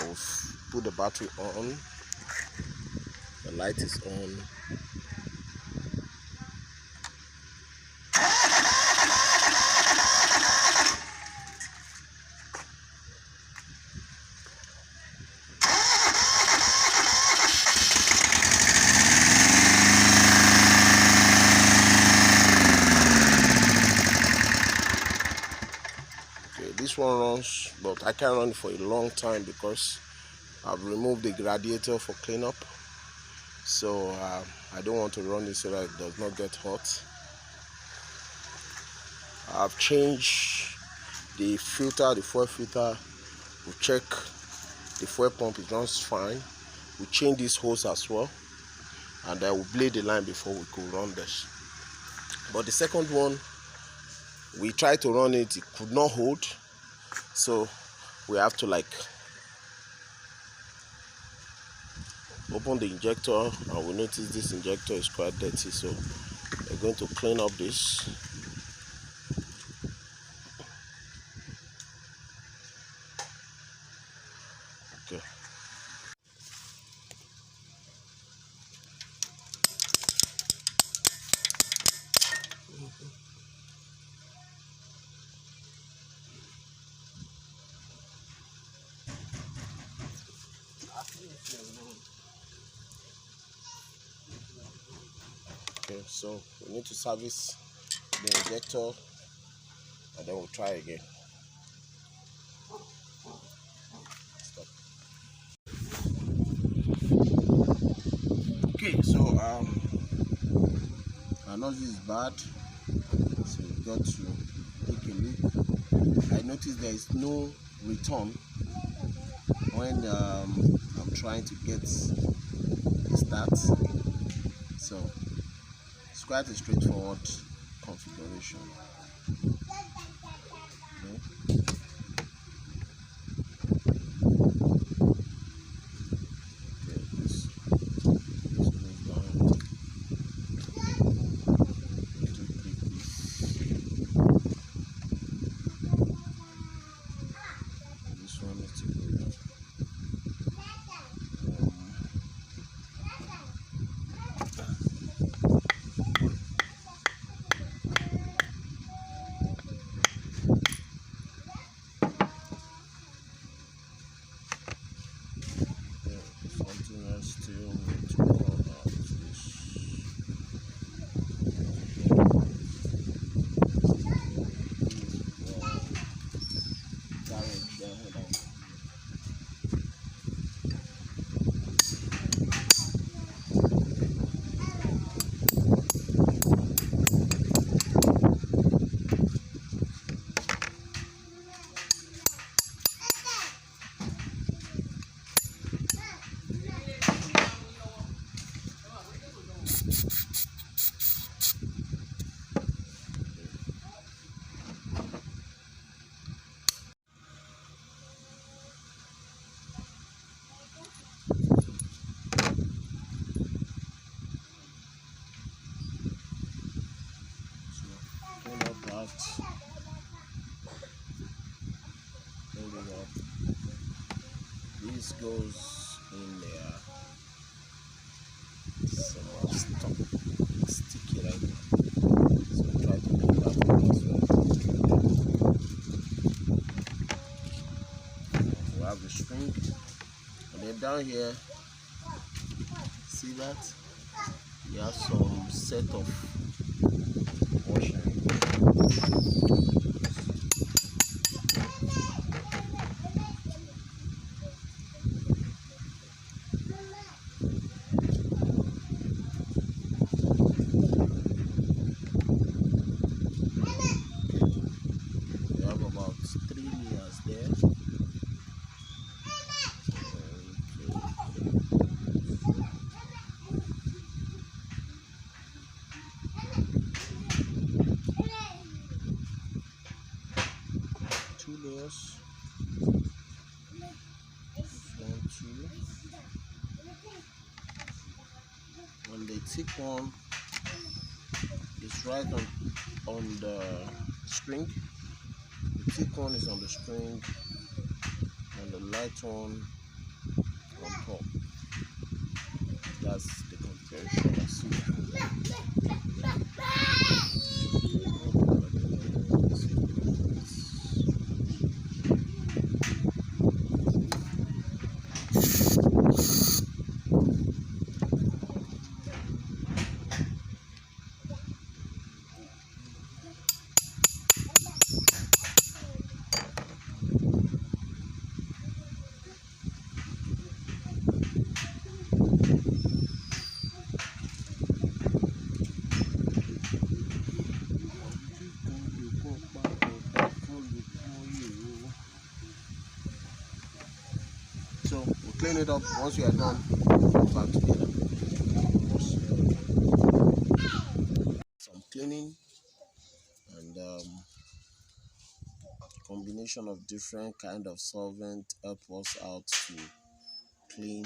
will put the battery on. The light is on. This one runs, but I can't run it for a long time because I've removed the radiator for cleanup, so I don't want to run it so that it does not get hot. I've changed the filter, the fuel filter. We check the fuel pump, it runs fine. We change this hose as well, and I will blade the line before we could run this. But the second one, we tried to run it, it could not hold. So we have to open the injector, and we notice this injector is quite dirty, so we're going to clean up this. Okay. Okay, so we need to service the injector, and then we'll try again. Stop. Okay, so I know this is bad, so we got to take a look. I noticed there is no return when I'm trying to get the start, so it's quite a straightforward configuration. Okay. This goes down. This one needs to go down. Something else still need to come out this. This goes in there. Somehow stuck, sticky right now. So try to pull that one as well. We have the string, and then down here, see that? You have some set of washing. Layers. 1, 2. And the thick one is right on the string. The thick one is on the string, and the light one on top. That's the compression. So we'll clean it up. Once we are done, we'll put back together. Some cleaning and combination of different kind of solvent help us out to clean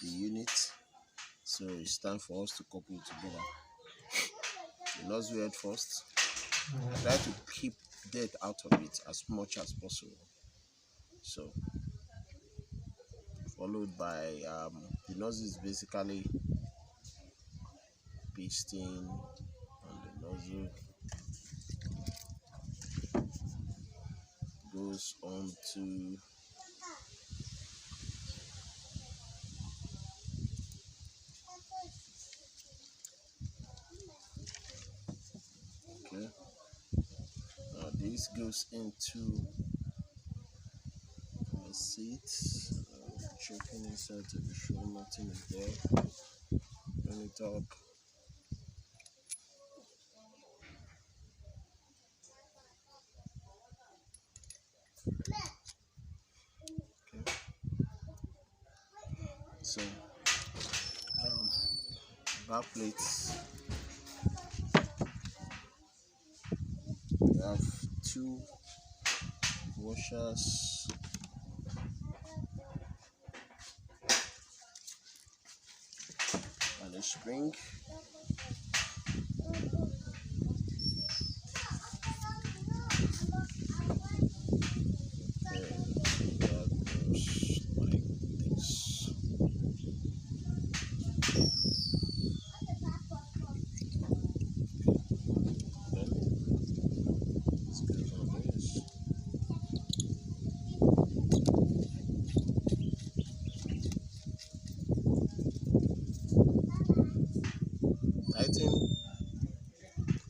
the unit. So it's time for us to couple it together. The nozzle head first. Try to keep dirt out of it as much as possible. So followed by the nozzle is basically pasting on the nozzle, goes on to okay. Now this goes into the seat. Checking inside to be sure nothing is there. Bring it up. Okay. So back plates. We have 2 washers. And a spring.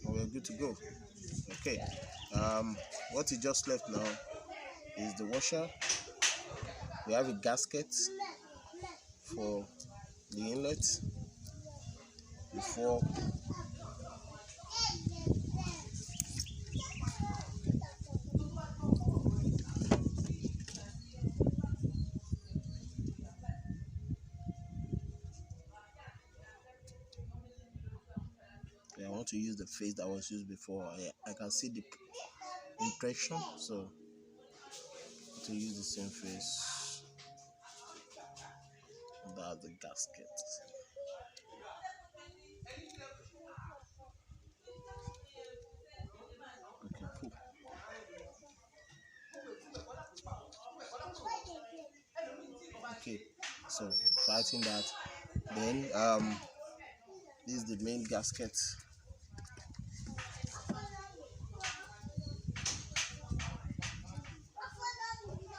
We're good to go. Okay, what you just left now is the washer. We have a gasket for the inlet before I want to use the face that was used before. I can see the impression, so to use the same face. That's the gasket. Okay, cool. Okay, so fighting that, then this is the main gasket.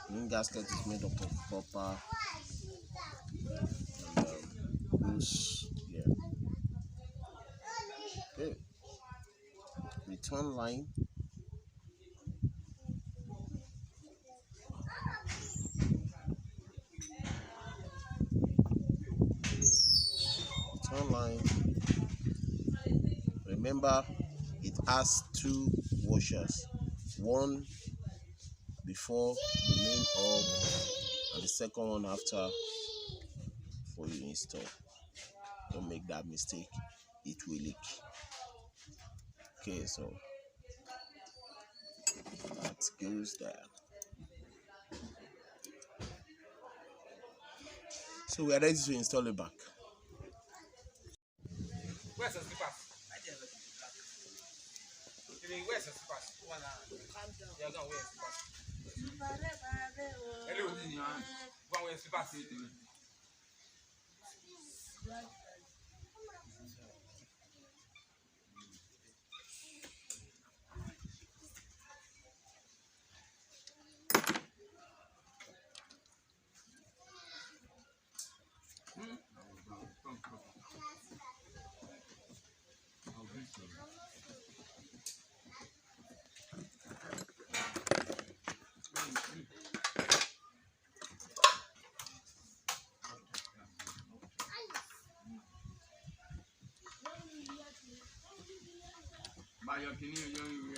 The main gasket is made up of copper and loose. Yeah. Okay. Return line. Return line. Remember, it has 2 washers. One before the main hub and the second one after for you install. Don't make that mistake, it will leak. Okay, so that goes there. So we are ready to install it back. Where's the slippers? Where's the slippers? You're going to wear slippers. By your opinion, you